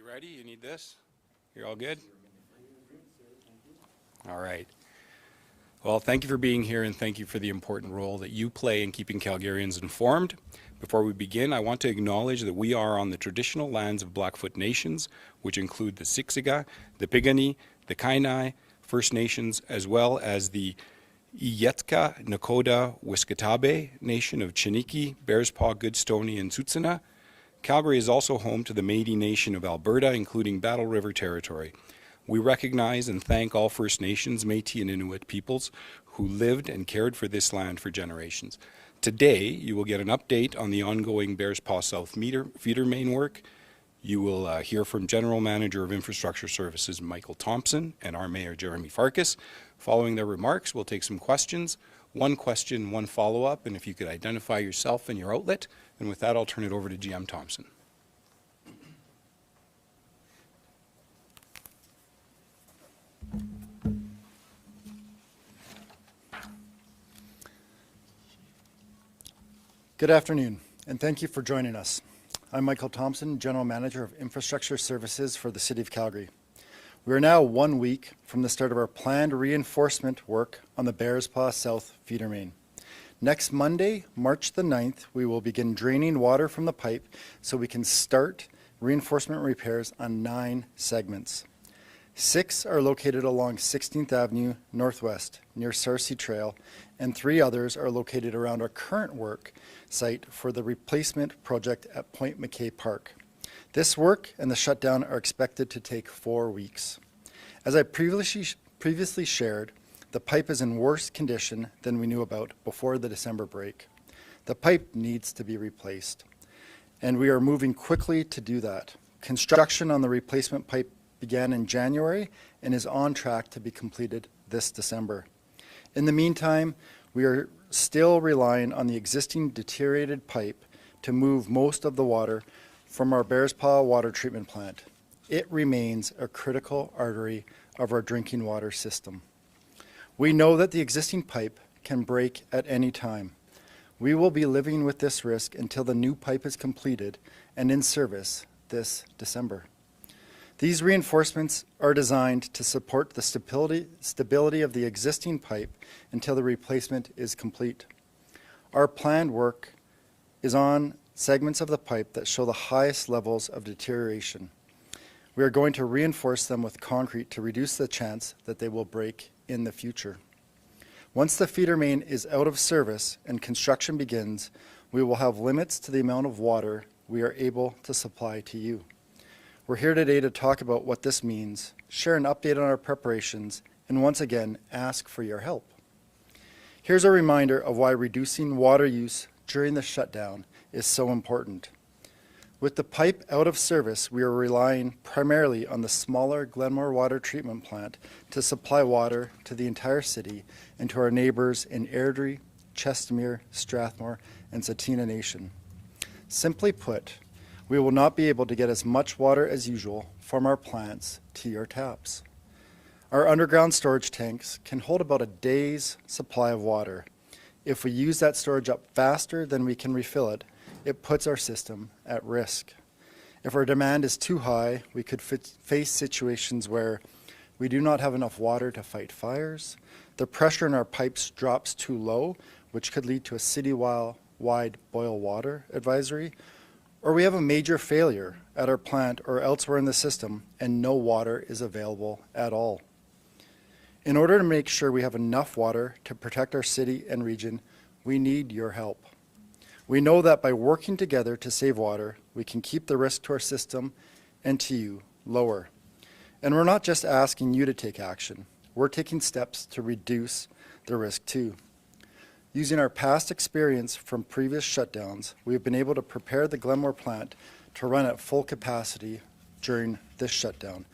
ready? You need this? You're all good? All right. Well, thank you for being here and thank you for the important role that you play in keeping Calgarians informed. Before we begin, I want to acknowledge that we are on the traditional lands of Blackfoot Nations, which include the Siksika, the Piikani, the Kainai First Nations, as well as the Iyetka, Nakota, Wiskatabe Nation of Chiniki, Bearspaw, Goodstoney, and Tsuut'ina. Calgary is also home to the Métis Nation of Alberta, including Battle River Territory. We recognize and thank all First Nations, Métis, and Inuit peoples who lived and cared for this land for generations. Today, you will get an update on the ongoing Bearspaw South feeder main work. You will hear from General Manager of Infrastructure Services, Michael Thompson, and our Mayor, Jeremy Farkas. Following their remarks, we'll take some questions. One question, one follow-up, and if you could identify yourself and your outlet. And with that, I'll turn it over to GM Thompson. Good afternoon, and thank you for joining us. I'm Michael Thompson, General Manager of Infrastructure Services for the City of Calgary. We are now 1 week from the start of our planned reinforcement work on the Bearspaw South feeder main. Next Monday, March the 9th, we will begin draining water from the pipe so we can start reinforcement repairs on 9 segments. 6 are located along 16th Avenue Northwest near Sarcee Trail, and 3 others are located around our current work site for the replacement project at Point McKay Park. This work and the shutdown are expected to take 4 weeks. As I previously shared, the pipe is in worse condition than we knew about before the December break. The pipe needs to be replaced, and we are moving quickly to do that. Construction on the replacement pipe began in January and is on track to be completed this December. In the meantime, we are still relying on the existing deteriorated pipe to move most of the water from our Bearspaw water treatment plant. It remains a critical artery of our drinking water system. We know that the existing pipe can break at any time. We will be living with this risk until the new pipe is completed and in service this December. These reinforcements are designed to support the stability of the existing pipe until the replacement is complete. Our planned work is on segments of the pipe that show the highest levels of deterioration. We are going to reinforce them with concrete to reduce the chance that they will break in the future. Once the feeder main is out of service and construction begins, we will have limits to the amount of water we are able to supply to you. We're here today to talk about what this means, share an update on our preparations, and once again, ask for your help. Here's a reminder of why reducing water use during the shutdown is so important. With the pipe out of service, we are relying primarily on the smaller Glenmore Water Treatment Plant to supply water to the entire city and to our neighbors in Airdrie, Chestermere, Strathmore, and Tsuut'ina Nation. Simply put, we will not be able to get as much water as usual from our plants to your taps. Our underground storage tanks can hold about a day's supply of water. If we use that storage up faster than we can refill it, it puts our system at risk. If our demand is too high, we could face situations where we do not have enough water to fight fires, the pressure in our pipes drops too low, which could lead to a city-wide boil water advisory, or we have a major failure at our plant or elsewhere in the system and no water is available at all. In order to make sure we have enough water to protect our city and region, we need your help. We know that by working together to save water, we can keep the risk to our system and to you lower. And we're not just asking you to take action. We're taking steps to reduce the risk too. Using our past experience from previous shutdowns, we have been able to prepare the Glenmore plant to run at full capacity during this shutdown,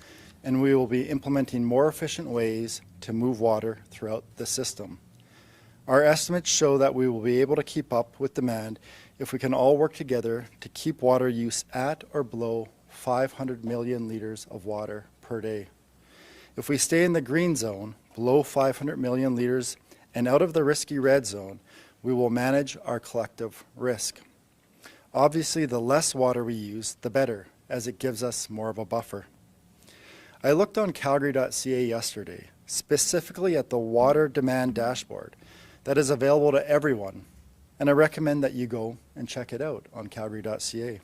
and we will be implementing more efficient ways to move water throughout the system. Our estimates show that we will be able to keep up with demand if we can all work together to keep water use at or below 500 million litres of water per day. If we stay in the green zone, below 500 million litres and out of the risky red zone, we will manage our collective risk. Obviously, the less water we use, the better, as it gives us more of a buffer. I looked on Calgary.ca yesterday, specifically at the water demand dashboard that is available to everyone, and I recommend that you go and check it out on Calgary.ca.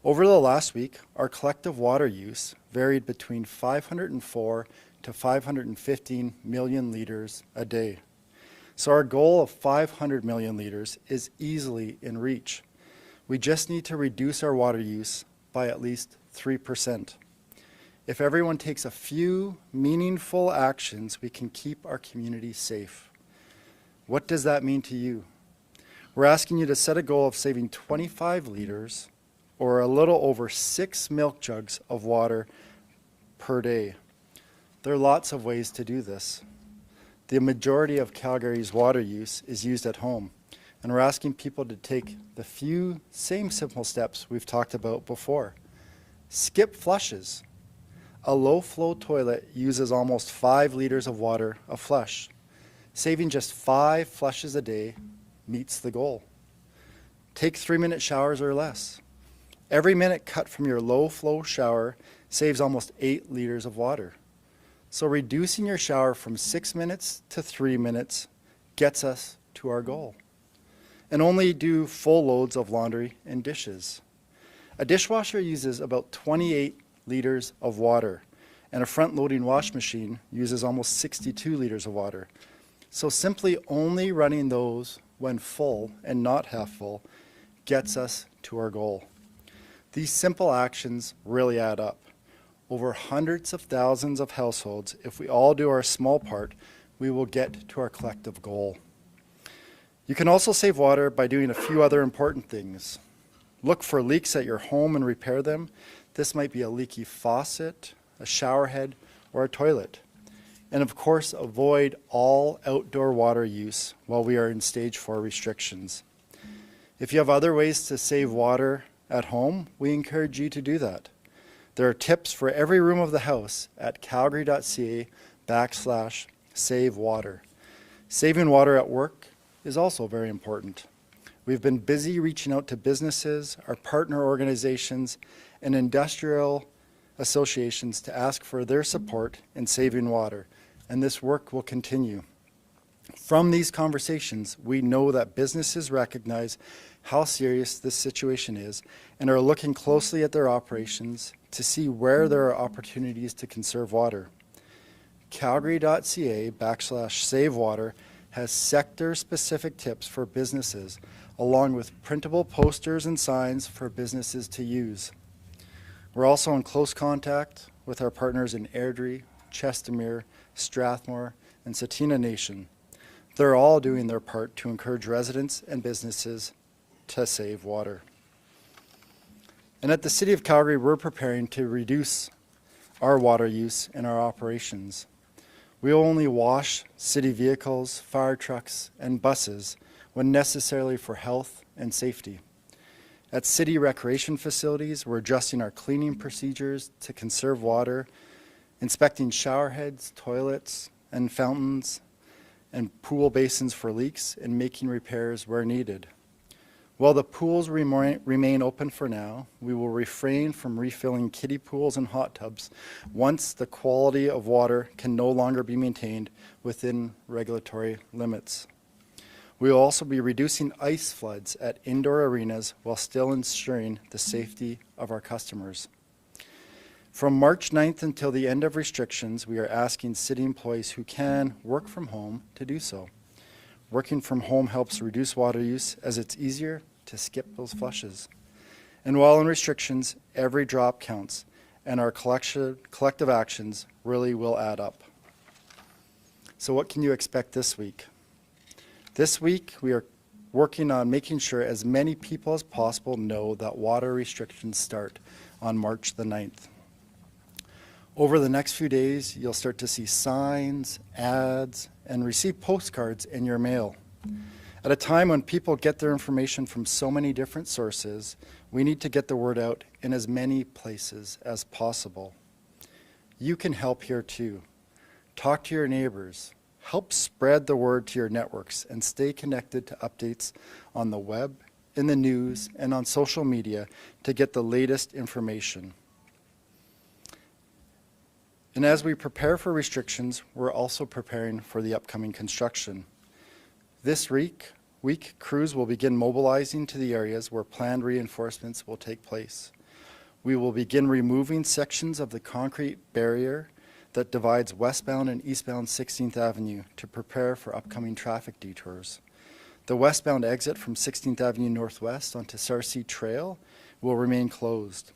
Over the last week, our collective water use varied between 504 to 515 million liters a day. So our goal of 500 million liters is easily in reach. We just need to reduce our water use by at least 3%. If everyone takes a few meaningful actions, we can keep our community safe. What does that mean to you? We're asking you to set a goal of saving 25 liters or a little over 6 milk jugs of water per day. There are lots of ways to do this. The majority of Calgary's water use is used at home, and we're asking people to take the few same simple steps we've talked about before. Skip flushes. A low-flow toilet uses almost 5 liters of water a flush. Saving just 5 flushes a day meets the goal. Take 3-minute showers or less. Every minute cut from your low-flow shower saves almost 8 liters of water. So reducing your shower from 6 minutes to 3 minutes gets us to our goal. And only do full loads of laundry and dishes. A dishwasher uses about 28 liters of water, and a front-loading wash machine uses almost 62 liters of water. So simply only running those when full and not half full gets us to our goal. These simple actions really add up. Over hundreds of thousands of households, if we all do our small part, we will get to our collective goal. You can also save water by doing a few other important things. Look for leaks at your home and repair them. This might be a leaky faucet, a shower head, or a toilet. And of course, avoid all outdoor water use while we are in stage 4 restrictions. If you have other ways to save water at home, we encourage you to do that. There are tips for every room of the house at calgary.ca/save water. Saving water at work is also very important. We've been busy reaching out to businesses, our partner organizations, and industrial associations to ask for their support in saving water, and this work will continue. From these conversations, we know that businesses recognize how serious this situation is and are looking closely at their operations to see where there are opportunities to conserve water. Calgary.ca/save water has sector-specific tips for businesses, along with printable posters and signs for businesses to use. We're also in close contact with our partners in Airdrie, Chestermere, Strathmore, and Tsuut'ina Nation. They're all doing their part to encourage residents and businesses to save water. And at the City of Calgary, we're preparing to reduce our water use in our operations. We only wash city vehicles, fire trucks, and buses when necessary for health and safety. At city recreation facilities, we're adjusting our cleaning procedures to conserve water, inspecting shower heads, toilets, and fountains, and pool basins for leaks, and making repairs where needed. While the pools remain open for now, we will refrain from refilling kiddie pools and hot tubs once the quality of water can no longer be maintained within regulatory limits. We will also be reducing ice floods at indoor arenas while still ensuring the safety of our customers. From March 9th until the end of restrictions, we are asking city employees who can work from home to do so. Working from home helps reduce water use as it's easier to skip those flushes. And while in restrictions, every drop counts, and our collective actions really will add up. So what can you expect this week? This week, we are working on making sure as many people as possible know that water restrictions start on March the 9th. Over the next few days, you'll start to see signs, ads, and receive postcards in your mail. At a time when people get their information from so many different sources, we need to get the word out in as many places as possible. You can help here too. Talk to your neighbors. Help spread the word to your networks and stay connected to updates on the web in the news and on social media to get the latest information. And as we prepare for restrictions, we're also preparing for the upcoming construction. This week, crews will begin mobilizing to the areas where planned reinforcements will take place. We will begin removing sections of the concrete barrier that divides westbound and eastbound 16th Avenue to prepare for upcoming traffic detours. The westbound exit from 16th Avenue Northwest onto Sarcee Trail will remain closed.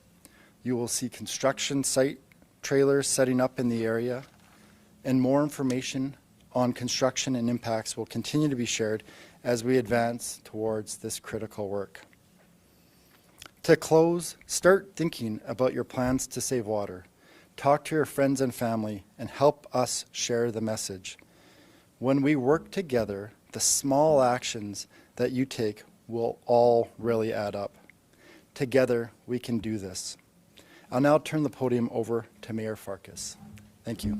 You will see construction site trailers setting up in the area, and more information on construction and impacts will continue to be shared as we advance towards this critical work. To close, start thinking about your plans to save water. Talk to your friends and family and help us share the message. When we work together, the small actions that you take will all really add up. Together, we can do this. I'll now turn the podium over to Mayor Farkas. Thank you.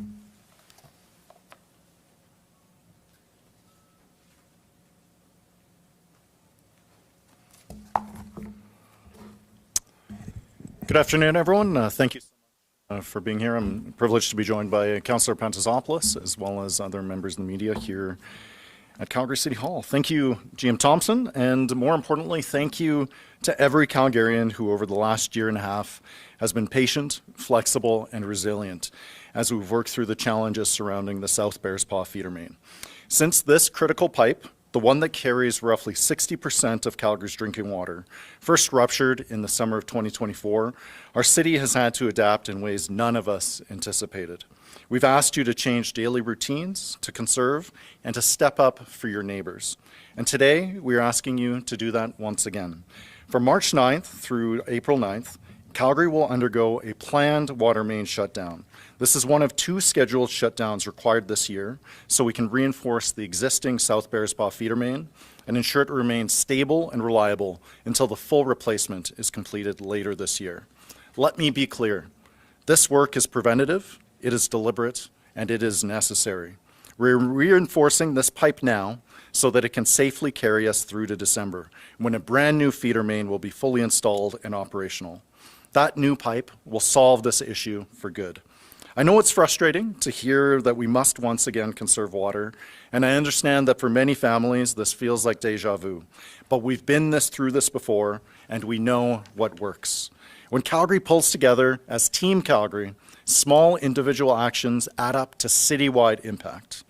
Good afternoon, everyone. Thank you so much for being here. I'm privileged to be joined by Councillor Pantasopoulos, as well as other members of the media here at Calgary City Hall. Thank you, GM Thompson, and more importantly, thank you to every Calgarian who over the last year and a half has been patient, flexible, and resilient as we've worked through the challenges surrounding the South Bearspaw feeder main. Since this critical pipe, the one that carries roughly 60% of Calgary's drinking water, first ruptured in the summer of 2024, our city has had to adapt in ways none of us anticipated. We've asked you to change daily routines, to conserve, and to step up for your neighbors. And today, we are asking you to do that once again. From March 9th through April 9th, Calgary will undergo a planned water main shutdown. This is one of 2 scheduled shutdowns required this year, so we can reinforce the existing South Bearspaw feeder main and ensure it remains stable and reliable until the full replacement is completed later this year. Let me be clear. This work is preventative, it is deliberate, and it is necessary. We're reinforcing this pipe now so that it can safely carry us through to December, when a brand new feeder main will be fully installed and operational. That new pipe will solve this issue for good. I know it's frustrating to hear that we must once again conserve water, and I understand that for many families this feels like deja vu. But we've been through this before, and we know what works. When Calgary pulls together as Team Calgary, small individual actions add up to citywide impact.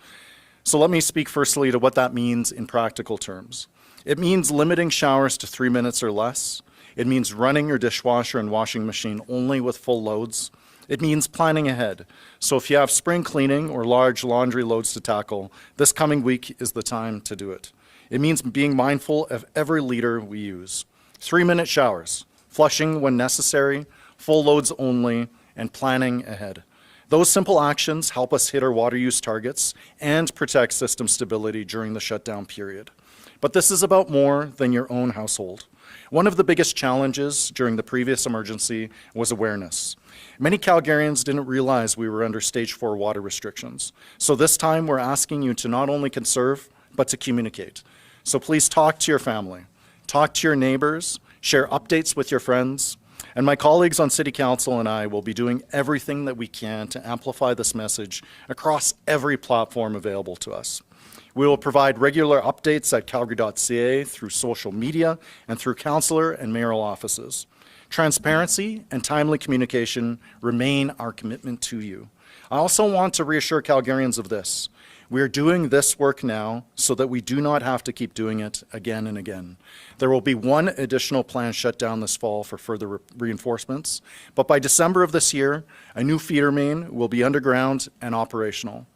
So let me speak firstly to what that means in practical terms. It means limiting showers to 3 minutes or less. It means running your dishwasher and washing machine only with full loads. It means planning ahead. So if you have spring cleaning or large laundry loads to tackle, this coming week is the time to do it. It means being mindful of every liter we use. 3-minute showers, flushing when necessary, full loads only, and planning ahead. Those simple actions help us hit our water use targets and protect system stability during the shutdown period. But this is about more than your own household. One of the biggest challenges during the previous emergency was awareness. Many Calgarians didn't realize we were under stage 4 water restrictions. So this time we're asking you to not only conserve, but to communicate. So please talk to your family, talk to your neighbors, share updates with your friends, and my colleagues on City Council and I will be doing everything that we can to amplify this message across every platform available to us. We will provide regular updates at calgary.ca through social media and through councillor and mayoral offices. Transparency and timely communication remain our commitment to you. I also want to reassure Calgarians of this. We are doing this work now so that we do not have to keep doing it again and again. There will be one additional planned shutdown this fall for further reinforcements, but by December of this year, a new feeder main will be underground and operational.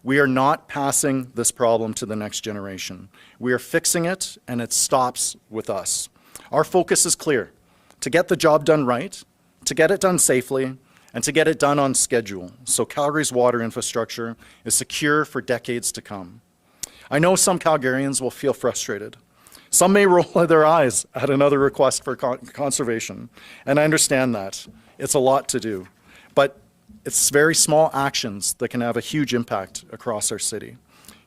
We are not passing this problem to the next generation. We are fixing it, and it stops with us. Our focus is clear: to get the job done right, to get it done safely, and to get it done on schedule, so Calgary's water infrastructure is secure for decades to come. I know some Calgarians will feel frustrated. Some may roll their eyes at another request for conservation, and I understand that. It's a lot to do, but it's very small actions that can have a huge impact across our city.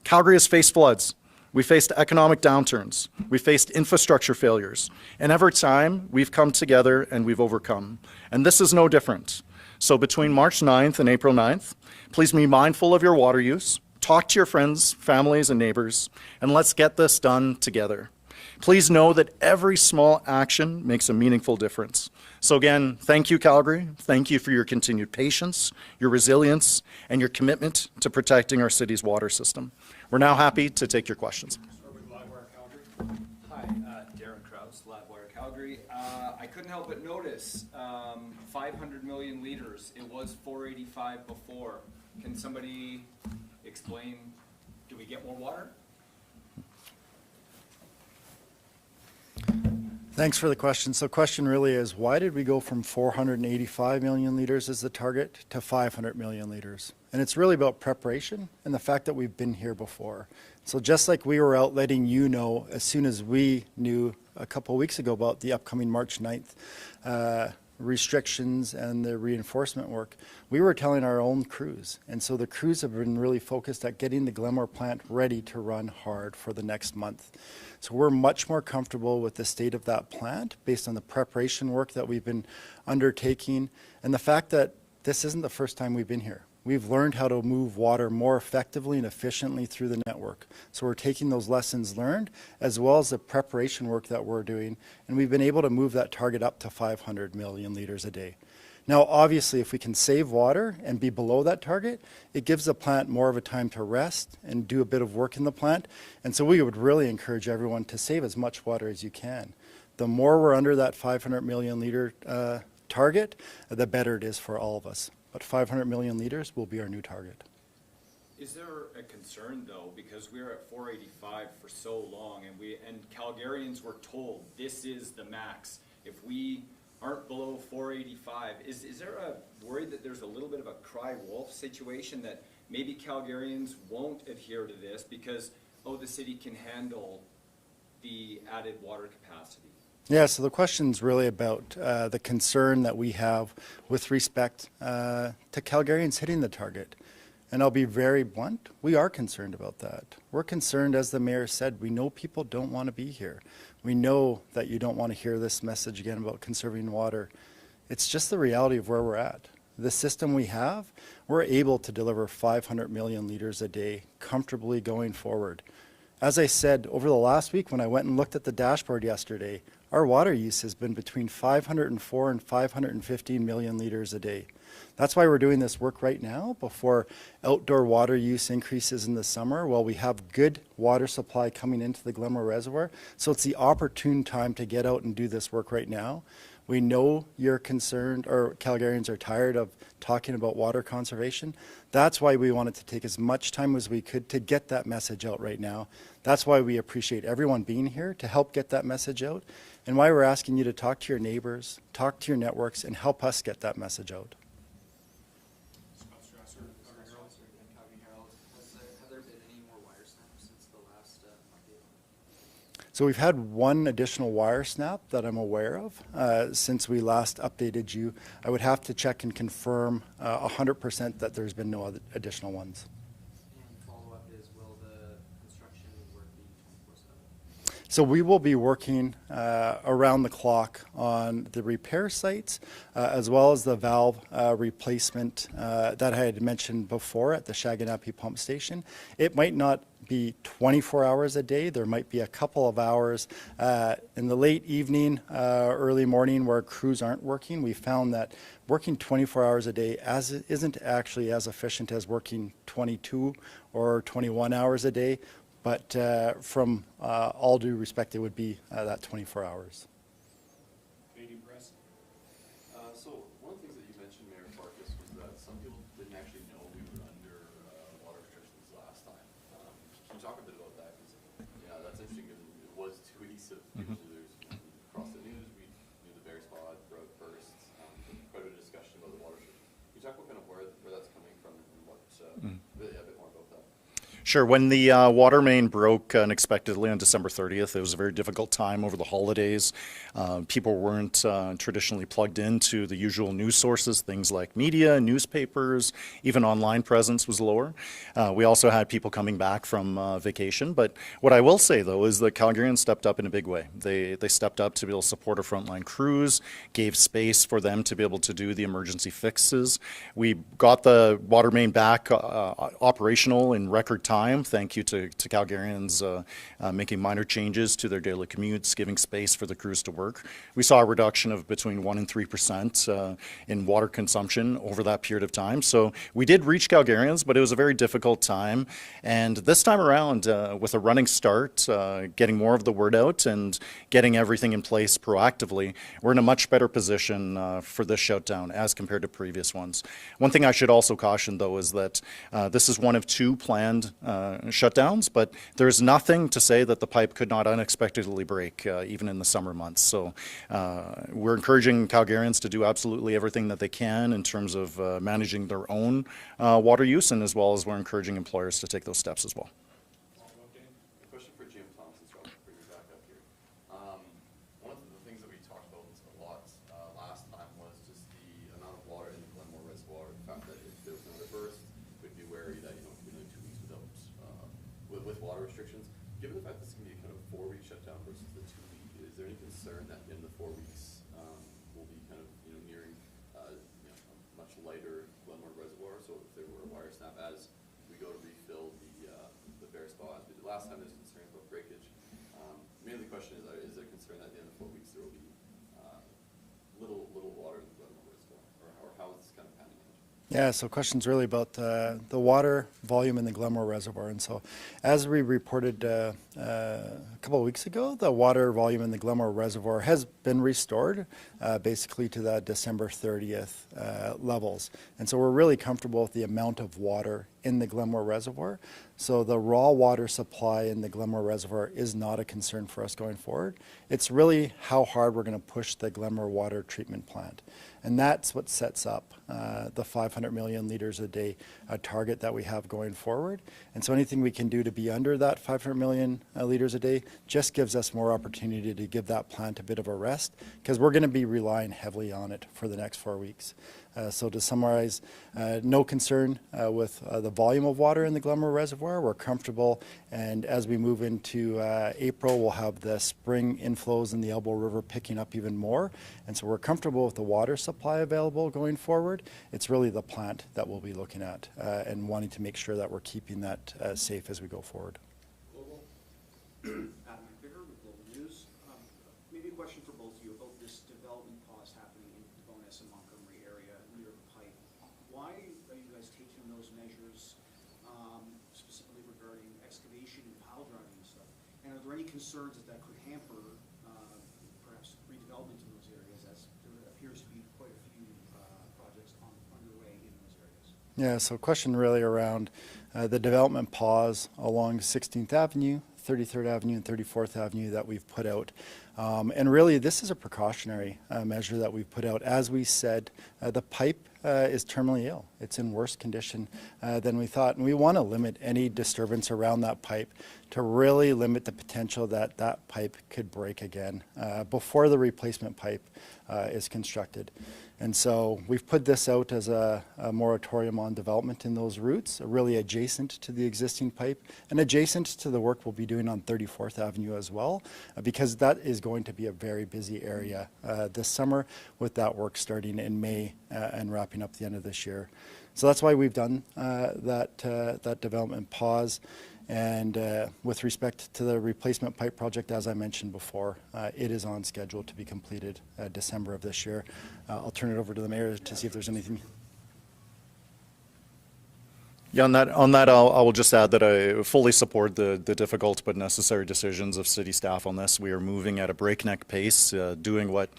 Calgary has faced floods. We faced economic downturns. We faced infrastructure failures. And every time we've come together and we've overcome. And this is no different. So between March 9th and April 9th, please be mindful of your water use. Talk to your friends, families, and neighbors, and let's get this done together. Please know that every small action makes a meaningful difference. So again, thank you, Calgary. Thank you for your continued patience, your resilience, and your commitment to protecting our city's water system. We're now happy to take your questions. Hi, Darren Kraus, Livewire Calgary. I couldn't help but notice 500 million liters. It was 485 before. Can somebody explain, do we get more water? Thanks for the question. So question really is, why did we go from 485 million liters as the target to 500 million liters? And it's really about preparation and the fact that we've been here before. So just like we were out letting you know as soon as we knew a couple of weeks ago about the upcoming March 9th restrictions and the reinforcement work, we were telling our own crews. And so the crews have been really focused at getting the Glenmore plant ready to run hard for the next month. So we're much more comfortable with the state of that plant based on the preparation work that we've been undertaking and the fact that this isn't the first time we've been here. We've learned how to move water more effectively and efficiently through the network. So we're taking those lessons learned as well as the preparation work that we're doing, and we've been able to move that target up to 500 million liters a day. Now, obviously, if we can save water and be below that target, it gives the plant more of a time to rest and do a bit of work in the plant. And so we would really encourage everyone to save as much water as you can. The more we're under that 500 million liter target, the better it is for all of us. But 500 million liters will be our new target. Is there a concern though, because we were at 485 for so long and Calgarians were told this is the max. If we aren't below 485, is there a worry that there's a little bit of a cry wolf situation that maybe Calgarians won't adhere to this because, oh, the city can handle the added water capacity? Yeah, so the question's really about the concern that we have with respect to Calgarians hitting the target. And I'll be very blunt, we are concerned about that. We're concerned, as the mayor said, we know people don't want to be here. We know that you don't want to hear this message again about conserving water. It's just the reality of where we're at. The system we have, we're able to deliver 500 million liters a day comfortably going forward. As I said, over the last week when I went and looked at the dashboard yesterday, our water use has been between 504 and 515 million liters a day. That's why we're doing this work right now before outdoor water use increases in the summer while we have good water supply coming into the Glenmore Reservoir. So it's the opportune time to get out and do this work right now. We know you're concerned, or Calgarians are tired of talking about water conservation. That's why we wanted to take as much time as we could to get that message out right now. That's why we appreciate everyone being here to help get that message out, and why we're asking you to talk to your neighbors, talk to your networks, and help us get that message out. Scott Strasser, Calgary Herald. Calgary Herald. Have there been any more wire snaps since the last update? So we've had one additional wire snap that I'm aware of since we last updated you. I would have to check and confirm 100% that there's been no other additional ones. And follow-up is, will the construction work be 24/7? So we will be working around the clock on the repair sites as well as the valve replacement that I had mentioned before at the Shaganappi pump station. It might not be 24 hours a day. There might be a couple of hours in the late evening, early morning where crews aren't working. We found that working 24 hours a day isn't actually as efficient as working 22 or 21 hours a day. But from all due respect, it would be that 24 hours. Canadian Press. So one of the things that you mentioned, Mayor Farkas, was that some people didn't actually know we were under water restrictions last time. Can you talk a bit about that? Because yeah, that's interesting. It was 2 weeks of usually there's across the news. We knew the bare spot, drought bursts, quite a bit of discussion about the water restrictions. Can you talk about kind of where that's coming from and what a bit more about that? Sure. When the water main broke unexpectedly on December 30th, it was a very difficult time over the holidays. People weren't traditionally plugged into the usual news sources, things like media, newspapers, even online presence was lower. We also had people coming back from vacation. But what I will say, though, is that Calgarians stepped up in a big way. They stepped up to be able to support our frontline crews, gave space for them to be able to do the emergency fixes. We got the water main back operational in record time. Thank you to Calgarians making minor changes to their daily commutes, giving space for the crews to work. We saw a reduction of between 1% and 3% in water consumption over that period of time. So we did reach Calgarians, but it was a very difficult time. And this time around, with a running start, getting more of the word out and getting everything in place proactively, we're in a much better position for this shutdown as compared to previous ones. One thing I should also caution, though, is that this is one of 2 planned shutdowns, but there's nothing to say that the pipe could not unexpectedly break, even in the summer months. So we're encouraging Calgarians to do absolutely everything that they can in terms of managing their own water use, and as well as we're encouraging employers to take those steps as well. A question for Jim Thompson, so I'll bring you back up here. One of the things that we talked about a lot last time was just the amount of water in the Glenmore Reservoir, the fact that if there was another burst, we'd be wary that, it could be like 2 weeks without, with water restrictions. Given the fact this is going to be kind of a 4-week shutdown versus the 2-week, is there any concern that in the 4 weeks we'll be kind of, nearing a much lighter Glenmore Reservoir? So if there were a wire snap as we go to refill the bare spa, as we did last time, there's concern about breakage. Mainly the question is there concern that at the end of 4 weeks there will be little water in the Glenmore Reservoir, or how is this kind of panning out? Yeah, so question's really about the water volume in the Glenmore Reservoir. And so as we reported a couple of weeks ago, the water volume in the Glenmore Reservoir has been restored basically to that December 30th levels. And so we're really comfortable with the amount of water in the Glenmore Reservoir. So the raw water supply in the Glenmore Reservoir is not a concern for us going forward. It's really how hard we're going to push the Glenmore water treatment plant. And that's what sets up the 500 million liters a day target that we have going forward. And so anything we can do to be under that 500 million liters a day just gives us more opportunity to give that plant a bit of a rest, because we're going to be relying heavily on it for the next 4 weeks. So to summarize, no concern with the volume of water in the Glenmore Reservoir. We're comfortable, and as we move into April, we'll have the spring inflows in the Elbow River picking up even more. And so we're comfortable with the water supply available going forward. It's really the plant that we'll be looking at and wanting to make sure that we're keeping that safe as we go forward. Global. Adam McVicker with Global News. Maybe a question for both of you about this development pause happening in the Bowness and Montgomery area near the pipe. Why are you guys taking those measures, specifically regarding excavation and pile driving and stuff? And are there any concerns that could hamper perhaps redevelopment in those areas, as there appears to be quite a few projects underway in those areas? Yeah, so question really around the development pause along 16th Avenue, 33rd Avenue, and 34th Avenue that we've put out. And really, this is a precautionary measure that we've put out. As we said, the pipe is terminally ill. It's in worse condition than we thought. And we want to limit any disturbance around that pipe to really limit the potential that that pipe could break again before the replacement pipe is constructed. And so we've put this out as a moratorium on development in those routes, really adjacent to the existing pipe and adjacent to the work we'll be doing on 34th Avenue as well, because that is going to be a very busy area this summer, with that work starting in May and wrapping up the end of this year. So that's why we've done that development pause. And with respect to the replacement pipe project, as I mentioned before, it is on schedule to be completed December of this year. I'll turn it over to the mayor to see if there's anything. Yeah, on that, I will just add that I fully support the difficult but necessary decisions of city staff on this. We are moving at a breakneck pace, doing what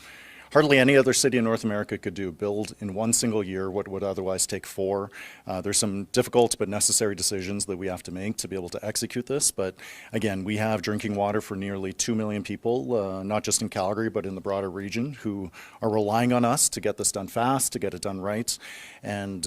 hardly any other city in North America could do. Build in one single year what would otherwise take 4. There's some difficult but necessary decisions that we have to make to be able to execute this. But again, we have drinking water for nearly 2 million people, not just in Calgary, but in the broader region, who are relying on us to get this done fast, to get it done right, and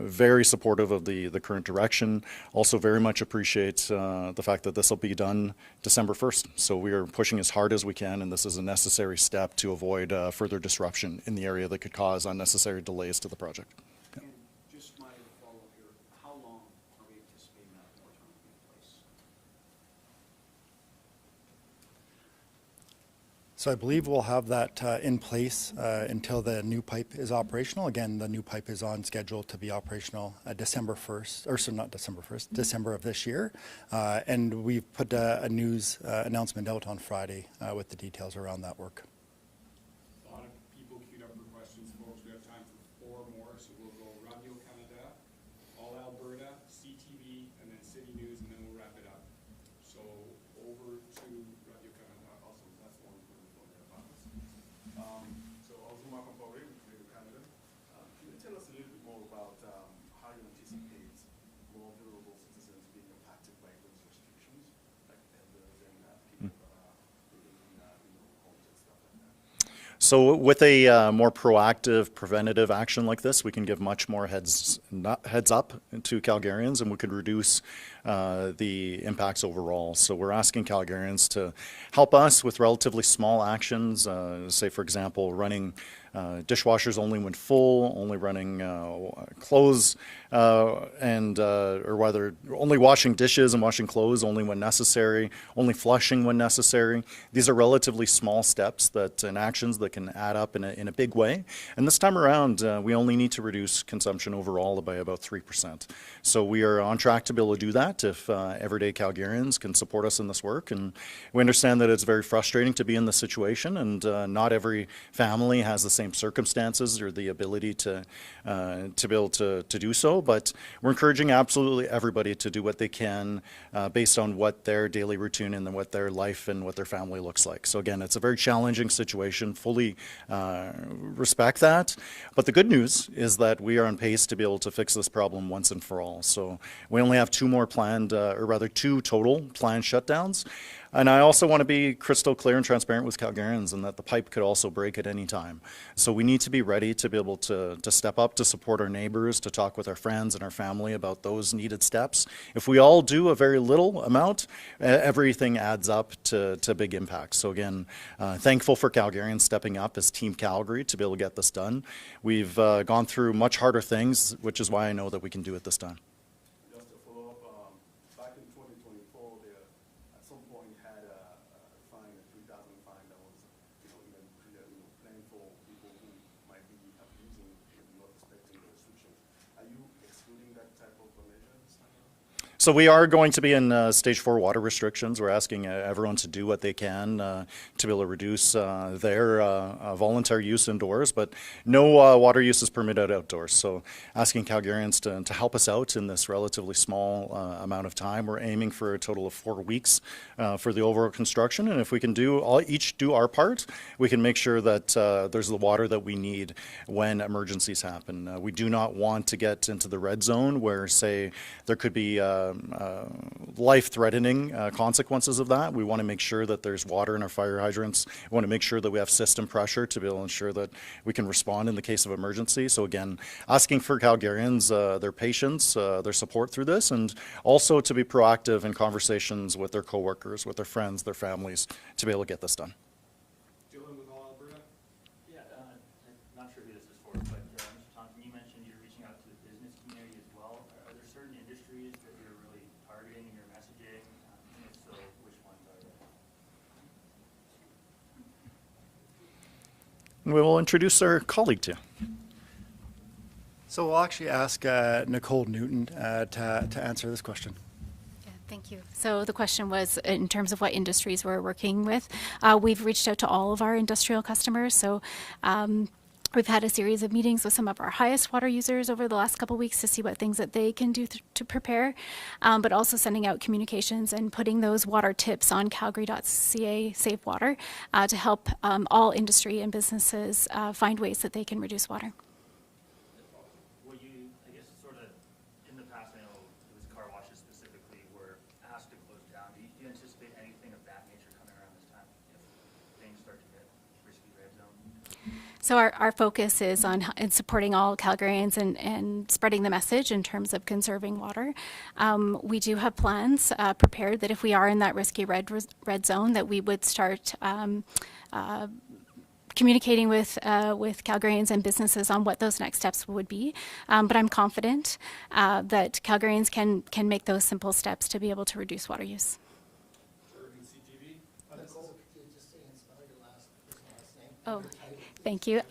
very supportive of the current direction. Also very much appreciate the fact that this will be done December 1st. So we are pushing as hard as we can, and this is a necessary step to avoid further disruption in the area that could cause unnecessary delays to the project. And just my follow-up here, how long are we anticipating that moratorium to be in place? So I believe we'll have that in place until the new pipe is operational. Again, the new pipe is on schedule to be operational December 1st, or so not December 1st, December of this year. And we've put a news announcement out on Friday with the details around that work. A lot of people queued up for questions, folks. We have time for 4 more, so we'll go Radio Canada, All Alberta, CTV, and then City News, and then we'll wrap it up. So over to Radio Canada. Awesome, that's one for the office. So Ozuma Kampore with Radio Canada. Can you tell us a little bit more about how you anticipate more vulnerable citizens being impacted by those restrictions, like elders and people living in homes and stuff like that? So with a more proactive, preventative action like this, we can give much more heads up to Calgarians, and we could reduce the impacts overall. So we're asking Calgarians to help us with relatively small actions, say for example, running dishwashers only when full, only running clothes, or whether only washing dishes and washing clothes only when necessary, only flushing when necessary. These are relatively small steps and actions that can add up in a big way. And this time around, we only need to reduce consumption overall by about 3%. So we are on track to be able to do that if everyday Calgarians can support us in this work. And we understand that it's very frustrating to be in this situation, and not every family has the same circumstances or the ability to be able to do so. But we're encouraging absolutely everybody to do what they can based on what their daily routine and what their life and what their family looks like. So again, it's a very challenging situation, fully respect that. But the good news is that we are on pace to be able to fix this problem once and for all. So we only have 2 more planned, or rather 2 total planned shutdowns. And I also want to be crystal clear and transparent with Calgarians, and that the pipe could also break at any time. So we need to be ready to be able to step up, to support our neighbors, to talk with our friends and our family about those needed steps. If we all do a very little amount, everything adds up to big impacts. So again, thankful for Calgarians stepping up as Team Calgary to be able to get this done. We've gone through much harder things, which is why I know that we can do it this time. Just to follow up, back in 2024, there at some point had a fine, a $3,000 fine that was, even paying for people who might be abusing and not respecting the restrictions. Are you excluding that type of measure this time around? So we are going to be in stage 4 water restrictions. We're asking everyone to do what they can to be able to reduce their voluntary use indoors, but no water use is permitted outdoors. So asking Calgarians to help us out in this relatively small amount of time. We're aiming for a total of 4 weeks for the overall construction, and if we can each do our part, we can make sure that there's the water that we need when emergencies happen. We do not want to get into the red zone where, say, there could be life-threatening consequences of that. We want to make sure that there's water in our fire hydrants. We want to make sure that we have system pressure to be able to ensure that we can respond in the case of emergency. So again, asking for Calgarians their patience, their support through this, and also to be proactive in conversations with their coworkers, with their friends, their families, to be able to get this done. Dylan with All Alberta. Yeah, I'm not sure who this is for, but Mr. Thompson, you mentioned you're reaching out to the business community as well. Are there certain industries that you're really targeting in your messaging? And if so, which ones are they? And we will introduce our colleague to you. So we'll actually ask Nicole Newton to answer this question. Yeah, thank you. So the question was in terms of what industries we're working with. We've reached out to all of our industrial customers. So We've had a series of meetings with some of our highest water users over the last couple weeks to see what things that they can do to prepare, but also sending out communications and putting those water tips on calgary.ca Save Water to help all industry and businesses find ways that they can reduce water. Will you, I guess, sort of, in the past, I know it was car washes specifically were asked to close down. Do you anticipate anything of that nature coming around this time if things start to get risky red zone? So our focus is on in supporting all Calgarians and spreading the message in terms of conserving water. We do have plans prepared that if we are in that risky red zone, that we would start communicating with Calgarians and businesses on what those next steps would be. But I'm confident that Calgarians can make those simple steps to be able to reduce water use. Oh, thank you.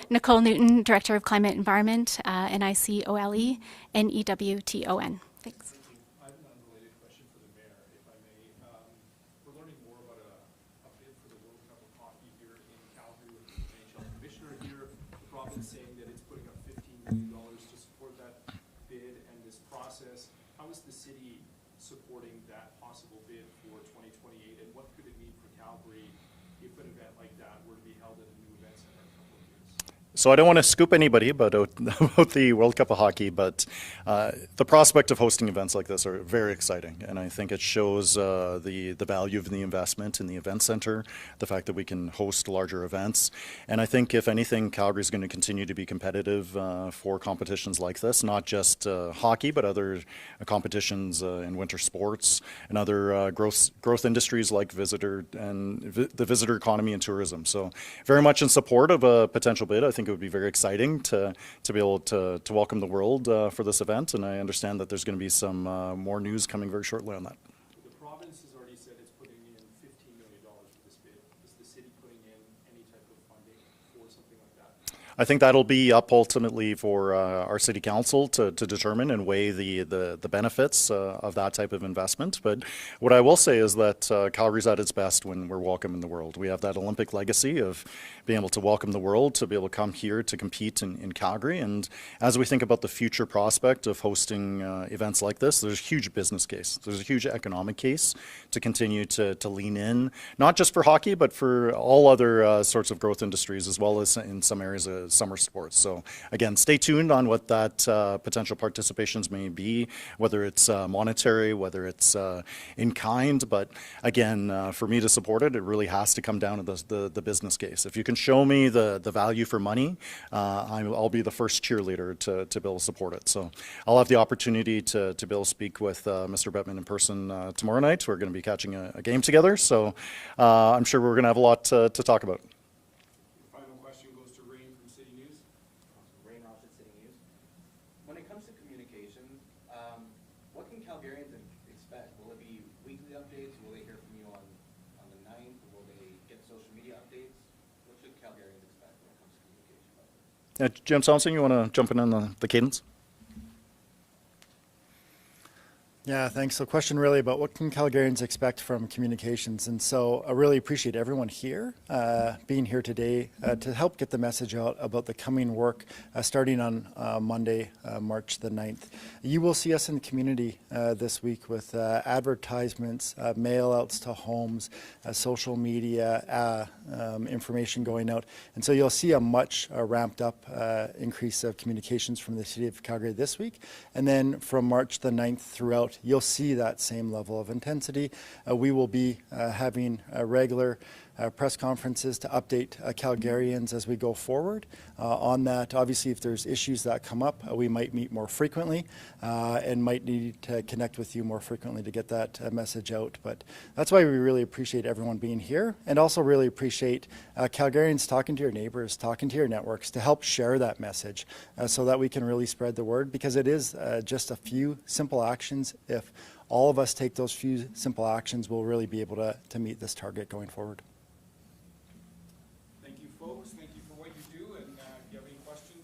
Nicole Newton, Director of Climate Environment, NICOLE, NEWTON. Thanks. I have an unrelated question for the mayor, if I may. We're learning more about a bid for the World Cup of Hockey here in Calgary with the NHL commissioner here. The province saying that it's putting up $15 million to support that bid and this process. How is the city supporting that possible bid for 2028, and what could it mean for Calgary if an event like that were to be held at a new event center in a couple of years? So I don't want to scoop anybody about the World Cup of Hockey, but the prospect of hosting events like this are very exciting, and I think it shows the value of the investment in the event center, the fact that we can host larger events, and I think if anything, Calgary is going to continue to be competitive for competitions like this, not just hockey, but other competitions in winter sports and other growth industries like the visitor economy and tourism. So very much in support of a potential bid. I think it would be very exciting to be able to welcome the world for this event, and I understand that there's going to be some more news coming very shortly on that. The province has already said it's putting in $15 million for this bid. Is the city putting in any type of funding for something like that? I think that'll be up ultimately for our city council to determine and weigh the benefits of that type of investment. But what I will say is that Calgary's at its best when we're welcoming the world. We have that Olympic legacy of being able to welcome the world, to be able to come here to compete in Calgary. And as we think about the future prospect of hosting events like this, there's a huge business case. There's a huge economic case to continue to lean in, not just for hockey, but for all other sorts of growth industries, as well as in some areas of summer sports. So again, stay tuned on what that potential participations may be, whether it's monetary, whether it's in kind. But again, for me to support it, it really has to come down to the business case. If you can show me the value for money, I'll be the first cheerleader to be able to support it. So I'll have the opportunity to be able to speak with Mr. Bettman in person tomorrow night. We're going to be catching a game together, so I'm sure we're going to have a lot to talk about. Final question goes to Rain from City News. Rain Ross at City News. When it comes to communication, what can Calgarians expect? Will it be weekly updates? Will they hear from you on the 9th? Will they get social media updates? What should Calgarians expect when it comes to communication? Jim Thompson, you want to jump in on the cadence? Yeah, thanks. So question really about what can Calgarians expect from communications? And so I really appreciate everyone here, being here today to help get the message out about the coming work starting on Monday, March the 9th. You will see us in the community this week with advertisements, mail outs to homes, social media, information going out. And so you'll see a much ramped up increase of communications from the City of Calgary this week. And then from March the 9th throughout, you'll see that same level of intensity. We will be having regular press conferences to update Calgarians as we go forward on that. Obviously, if there's issues that come up, we might meet more frequently and might need to connect with you more frequently to get that message out. But that's why we really appreciate everyone being here, and also really appreciate Calgarians talking to your neighbors, talking to your networks to help share that message so that we can really spread the word, because it is just a few simple actions. If all of us take those few simple actions, we'll really be able to meet this target going forward. Thank you, folks. Thank you for what you do. And if you have any questions,